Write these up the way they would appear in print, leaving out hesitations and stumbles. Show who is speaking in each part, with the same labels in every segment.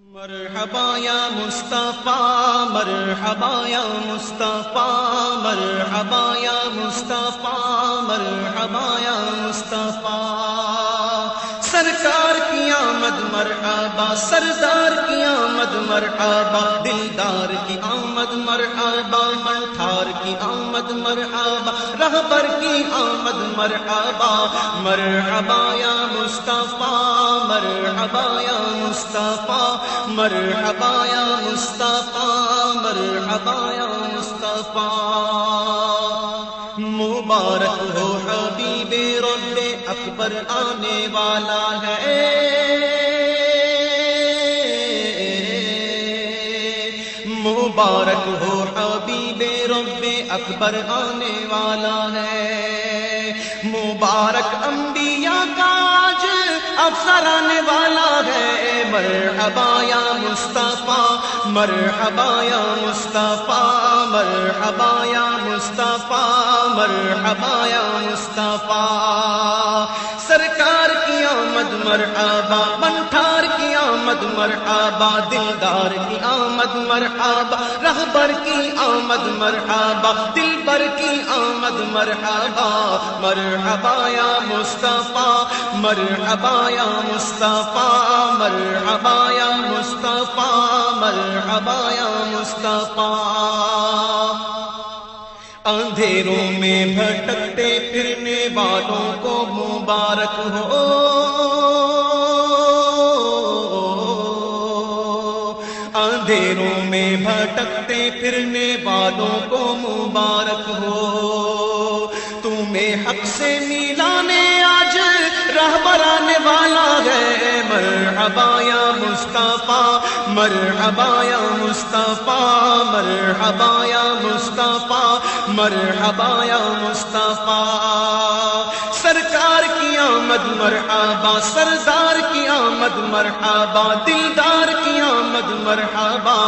Speaker 1: مرحبا یا مصطفیٰ مرحبا یا مصطفیٰ مرحبا یا مصطفیٰ مرحبا یا مصطفیٰ سرکار کی آمد مرحبا سردار کی آمد مرحبا دلدار کی آمد مرحبا منٹھار کی آمد مرحبا رہبر کی آمد مرحبا مرحبا یا مصطفیٰ مرحبا یا مصطفیٰ مرحبا یا مصطفیٰ مرحبا یا مصطفیٰ مبارک ہو حبیب رب اکبر آنے والا ہے مبارک ہو حبیب رب اکبر آنے والا ہے مبارک انبیاء کا آج افسر آنے والا ہے مرحبا یا مصطفیٰ مرحبا یا مصطفیٰ مرحبا یا مصطفیٰ مرحبا یا مصطفیٰ سرکار کی آمد مرحبا منٹھار کی آمد مرحبا دلدار کی آمد مرحبا رہبر کی آمد مرحبا دلبر کی آمد مرحبا مرحبا یا مصطفیٰ مرحبا یا مصطفیٰ مرحبا یا مصطفیٰ مرحبا یا مصطفیٰ اندھیروں میں بھٹکتے پھرنے والوں کو مبارک ہو اندھیروں میں بھٹکتے پھرنے والوں کو مبارک ہو تمہیں حق سے ملانے آج رہبر آنے والا ہے مرحبا یا مصطفیٰ مرحبا یا مصطفیٰ مرحبا یا مصطفیٰ مرحبا یا مصطفیٰ سرکار کی آمد مرحبا سردار کی آمد مرحبا دلدار کی آمد مرحبا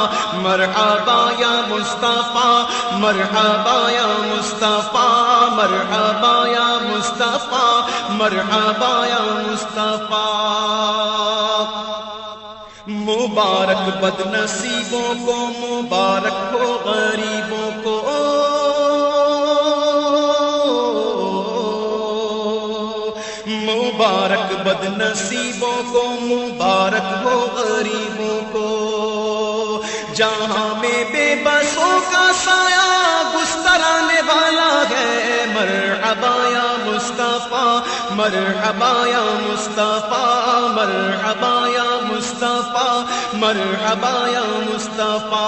Speaker 1: مرحبا یا مصطفیٰ مرحبا یا مصطفیٰ مرحبا یا مصطفیٰ مرحبا یا مصطفیٰ مبارک بد نصیبوں کو مبارک ہو غریبوں کو مبارک بد نصیبوں کو مبارک ہو غریبوں کو جہاں میں بے بسوں کا سایہ گستر آنے والا ہے مرحبا یا مصطفیٰ مرحبا یا مصطفیٰ مرحبا یا مصطفیٰ مرحبا یا مصطفیٰ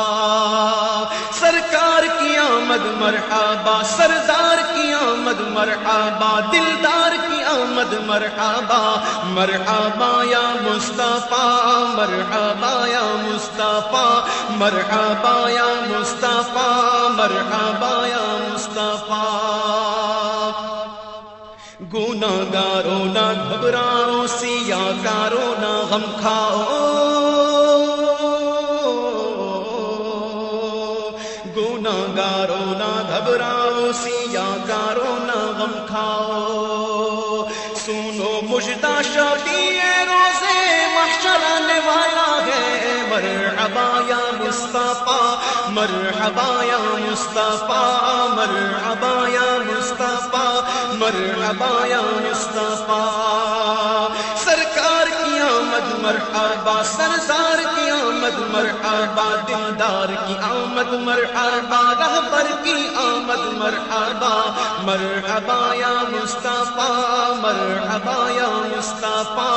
Speaker 1: سرکار کی آمد مرحبا سردار کی آمد مرحبا دلدار کی آمد مرحبا مرحبا یا مصطفیٰ مرحبا یا مصطفیٰ مرحبا یا مصطفیٰ مرحبا یا مصطفیٰ گناہگاروں نہ گھبراؤ سیاکاروں نہ غم کھاؤ گناہگاروں نہ گھبراؤ سیاکاروں نہ غم کھاؤ سنو مجدہ شفیع روزے محشر آنے والا ہے مرحبا یا مصطفیٰ مرحبا یا مصطفیٰ مرحبا یا مصطفیٰ مرحبا یا مصطفیٰ سرکار کی آمد مرحبا سردار کی آمد مرحبا دلدار کی آمد مرحبا رہبر کی آمد مرحبا مرحبا یا مصطفیٰ مرحبا یا مصطفیٰ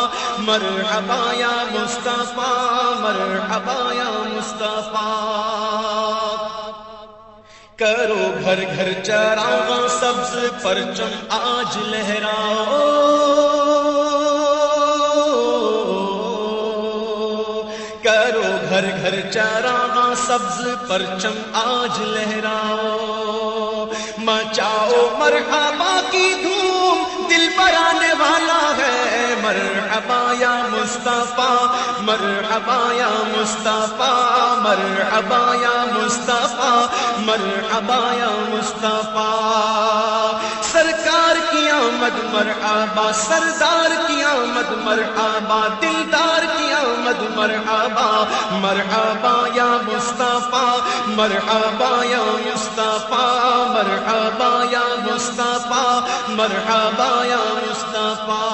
Speaker 1: مرحبا یا مصطفیٰ مرحبا یا مصطفیٰ کرو گھر گھر چراغاں سبز پرچم آج لہراؤ کرو گھر گھر چراغاں سبز پرچم آج لہراؤ مچاؤ مرحبا کی دھوم دل پر آنے والا ہے مرحبا یا مصطفیٰ مرحبا یا مصطفیٰ مرحبا یا مصطفیٰ مرحبا یا مصطفیٰ سرکار کی آمد مرحبا سردار کی آمد مرحبا دلدار کی آمد مرحبا مرحبا یا مصطفیٰ مرحبا یا مصطفیٰ مرحبا یا مصطفیٰ مرحبا یا مصطفیٰ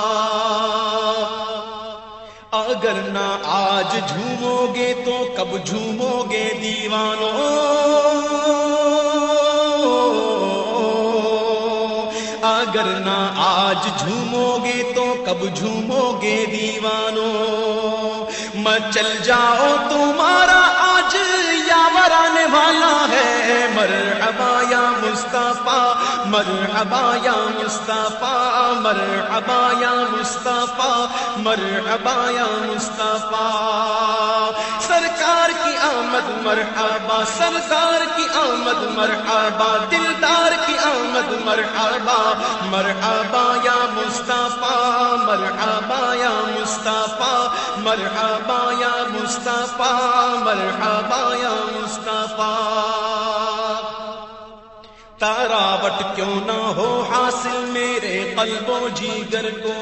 Speaker 1: اگر نہ آج جھومو گے تو کب جھومو گے دیوانوں اگر نہ آج جھومو گے تو کب جھومو گے دیوانوں مچل جاؤ تمہارا آج یاور آنے والا ہے مرحبا یا مصطفیٰ مرحبا یا مصطفیٰ مرحبا یا مصطفیٰ مرحبا یا مصطفیٰ سرکار کی آمد مرحبا سرکار کی آمد مرحبا دلدار کی آمد مرحبا مرحبا یا مصطفیٰ مرحبا یا مصطفیٰ مرحبا یا مصطفیٰ مرحبا یا مصطفیٰ تراوٹ کیوں نہ ہو حاصل میرے قلب و جیگر کو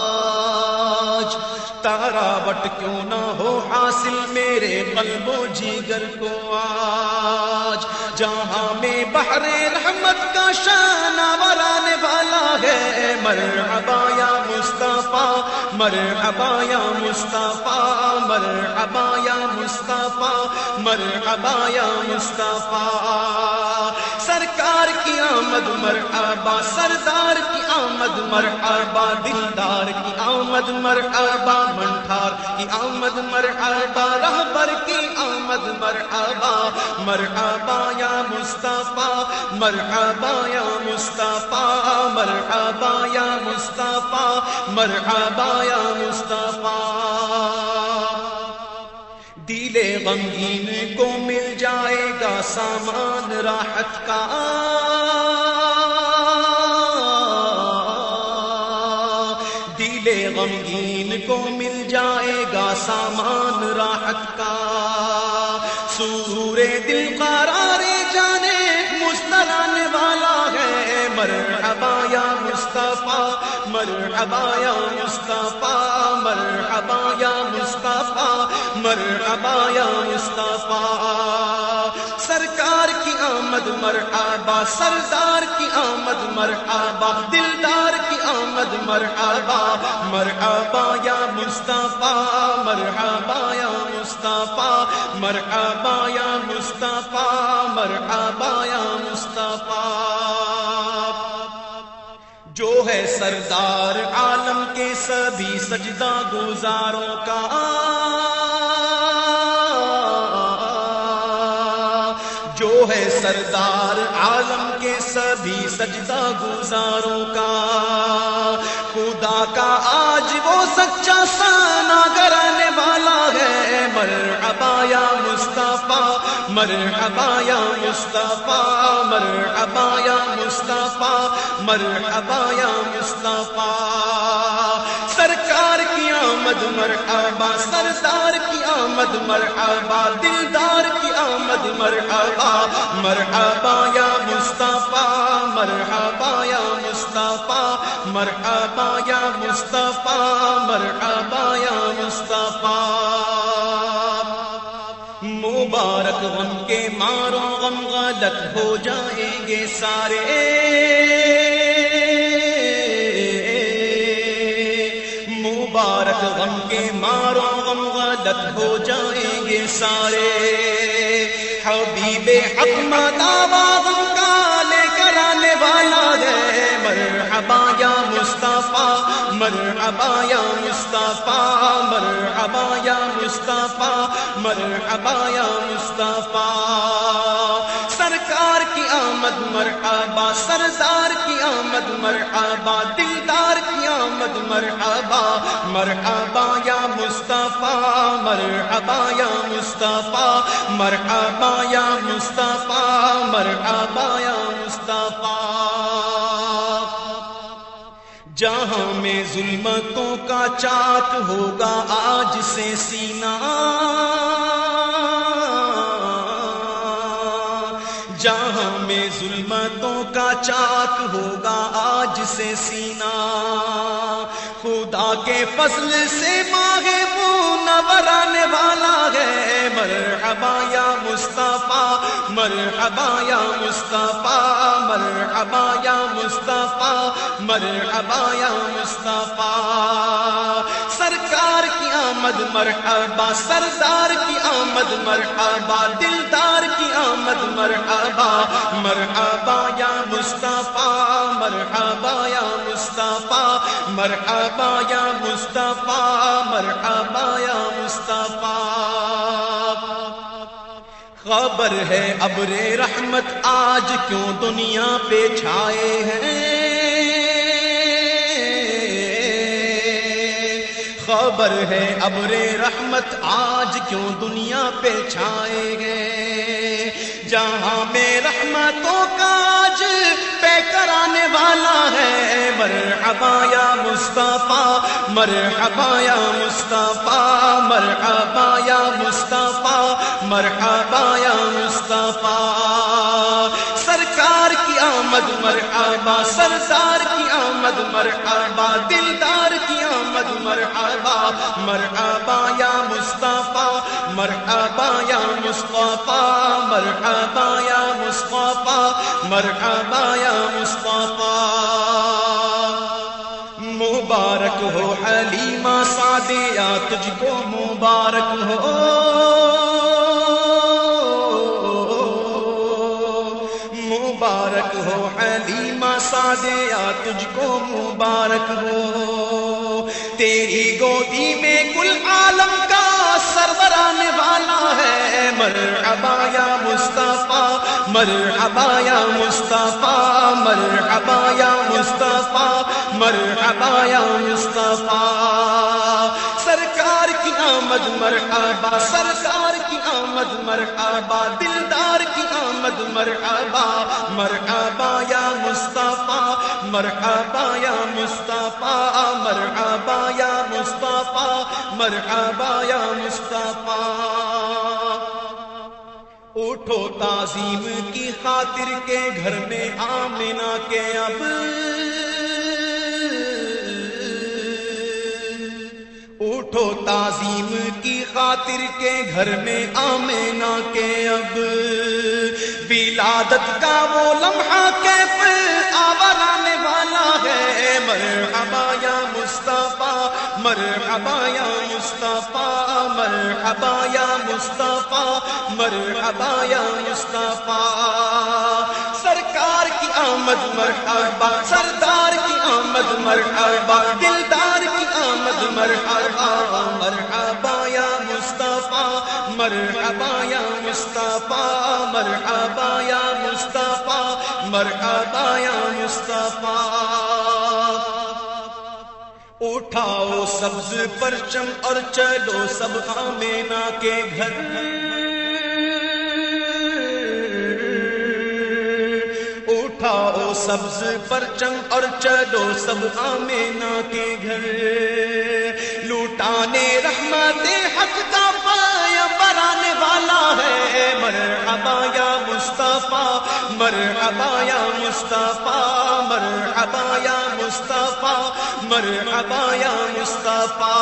Speaker 1: آج تراوٹ کیوں نہ ہو حاصل میرے قلب و جیگر کو آج جہاں میں بحر رحمت کا شانور آنے والا ہے مرحبا یا مصطفیٰ مرحبا یا مصطفیٰ مرحبا یا مصطفیٰ مرحبا یا مصطفیٰ سرکار کی آمد مرحبا سردار کی آمد مرحبا دلدار کی آمد مرحبا منٹھار کی آمد مرحبا رہبر کی آمد مرحبا مرحبا یا مصطفیٰ مرحبا یا مصطفیٰ مرحبا یا مصطفیٰ مرحبا یا مصطفیٰ دل غمگین کو مل جائے گا سامان راحت کا دل غمگین کو مل جائے گا سامان راحت کا سرور دل قرار جانے مسترانے والا ہے مرحبا یا مصطفیٰ مرحبا یا مصطفیٰ مرحبا یا مصطفیٰ مرحبا یا مصطفیٰ سرکار کی آمد مرحبا سردار کی آمد مرحبا دلدار کی آمد مرحبا مرحبا یا مصطفیٰ مرحبا یا مصطفیٰ مرحبا یا مصطفیٰ مرحبا یا مصطفیٰ جو ہے سردار عالم کے سبھی سجدہ گزاروں کا جو ہے سردار عالم کے سبھی سجدہ گزاروں کا خدا کا آج وہ سچا سانا گرانے والا ہے مرحبا یا مصطفیٰ مرحبا یا مصطفیٰ مرحبا یا مصطفیٰ مرحبا یا مصطفیٰ سرکار کی آمد مرحبا سردار کی آمد مرحبا دلدار کی آمد مرحبا مرحبا یا مصطفیٰ مرحبا یا مصطفیٰ مرحبا یا مصطفیٰ مرحبا یا مصطفیٰ مبارک غم کے مارو غم غلط ہو جائیں گے سارے مبارک غم کے مارو غم غلط ہو جائیں گے سارے حبیب حق مداوا غم کا لے کر آنے والا ہے مرحبا یا مصطفیٰ مرحبا یا مصطفیٰ مرحبا یا مصطفیٰ مرحبا یا مصطفیٰ سرکار کی آمد مرحبا سردار کی آمد مرحبا دلدار کی آمد مرحبا مرحبا یا مصطفیٰ مرحبا یا مصطفیٰ مرحبا یا مصطفیٰ مرحبا یا مصطفیٰ جہاں میں ظلمتوں کا چاک ہوگا آج سے سینہ جہاں میں ظلمتوں کا چاک ہوگا آج سے سینہ خدا کے فضل سے ماہ منور آنے والا ہے، مرحبا یا مصطفیٰ، مرحبا یا مصطفیٰ، مرحبا یا مصطفیٰ، مرحبا یا مصطفیٰ۔ سرکار کی آمد مرحبا، سردار کی آمد مرحبا، دلدار کی آمد مرحبا، مرحبا یا مصطفیٰ، مرحبا یا مصطفیٰ، مرحبا یا مصطفیٰ، مرحبا یا مصطفیٰ۔ خبر ہے ابر رحمت آج کیوں دنیا پہ چھائے ہیں، خبر ہے ابر رحمت آج کیوں دنیا پہ چھائے ہیں، جہاں میں رحمتوں کا آج پہ کرانے والا ہے، مرحبا یا مصطفیٰ، مرحبا یا مصطفیٰ، مرحبا یا مصطفیٰ، مرحبا یا مصطفیٰ۔ سرکار کی آمد مرحبا، سردار کی آمد مرحبا، دلدار کی آمد مرحبا، مرحبا یا مصطفیٰ، مرحبا یا مصطفیٰ، مرحبا یا مصطفیٰ، مرحبا یا مصطفیٰ۔ مبارک ہو حلیمہ سعدیہ، تجھ کو مبارک ہو، مبارک ہو حلیمہ سعدیہ، تجھ کو مبارک ہو، تیری گودی میں کل عالم کا سرور آنے والا ہے، مرحبا یا مصطفیٰ، مرحبا یا مصطفیٰ، مرحبا یا مصطفیٰ، مرحبا یا مصطفیٰ۔ سرکار کی آمد مرحبا، سردار کی آمد مرحبا، دلدار کی آمد مرحبا، مرحبا یا مصطفیٰ، مرحبا یا مصطفیٰ، مرحبا یا مصطفیٰ، مرحبا یا مصطفیٰ۔ اٹھو تعظیم کی خاطر کے گھر میں آمنہ کے اب، اٹھو تعظیم کی خاطر کے گھر میں آمنہ کے اب، ولادت کا وہ لمحہ کیف آور آنے والا ہے، مرحبا یا مصطفیٰ، مرحبا یا مصطفیٰ، مرحبا یا مصطفیٰ، مرحبا یا مصطفیٰ۔ سرکار کی آمد مرحبا، سردار کی آمد مرحبا، دلدار کی آمد مرحبا، مرحبا یا مصطفیٰ، مرحبا یا مصطفیٰ، مرحبا یا مصطفیٰ، مرحبا یا مصطفیٰ۔ اٹھاؤ سبز پرچم اور چلو سب آمنہ کے گھر، اٹھاؤ سبز پرچم اور چلو سب آمنہ کے گھر، لوٹانے رحمت حق کا پایا برانے والا ہے، مرحبا یا مصطفیٰ، مرحبا یا مصطفیٰ، مرحبا یا مصطفیٰ، مرحبا یا مصطفیٰ۔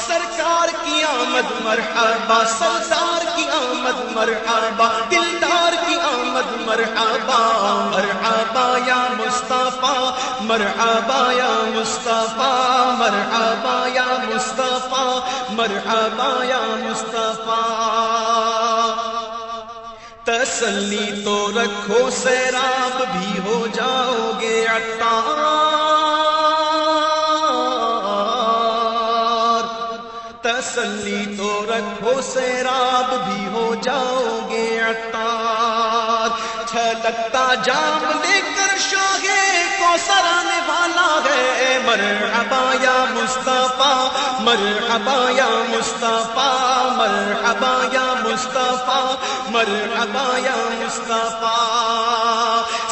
Speaker 1: سرکار کی آمد مرحبا، سردار کی آمد مرحبا، دلدار کی آمد مرحبا، مرحبا یا مصطفیٰ، مرحبا یا مصطفیٰ، مرحبا یا مصطفیٰ، مرحبا یا مصطفیٰ۔ تسلی تو رکھو سیراب بھی ہو جاؤ گے عطار، تسلی تو رکھو سیراب بھی ہو جاؤ گے عطار، چھلکتا جام لے کر شوگے کوثر آنے والا ہے، مرحبا یا مصطفیٰ، مرحبا یا مصطفیٰ، مرحبا یا مصطفیٰ، مرحبا یا مصطفیٰ۔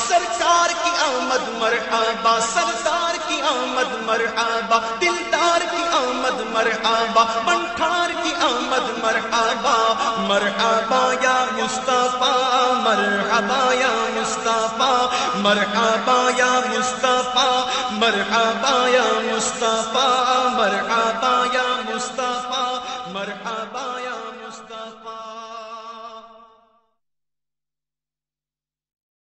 Speaker 1: سرکار کی آمد مرحبا، سردار کی آمد مرحبا، دلدار کی آمد مرحبا، بنٹھار کی آمد مرحبا، مرحبا یا مصطفیٰ، مرحبا یا مصطفیٰ، مرحبا یا مصطفیٰ، مرحبا یا مصطفیٰ، مرحبا یا مصطفیٰ، مرحبا یا مصطفیٰ۔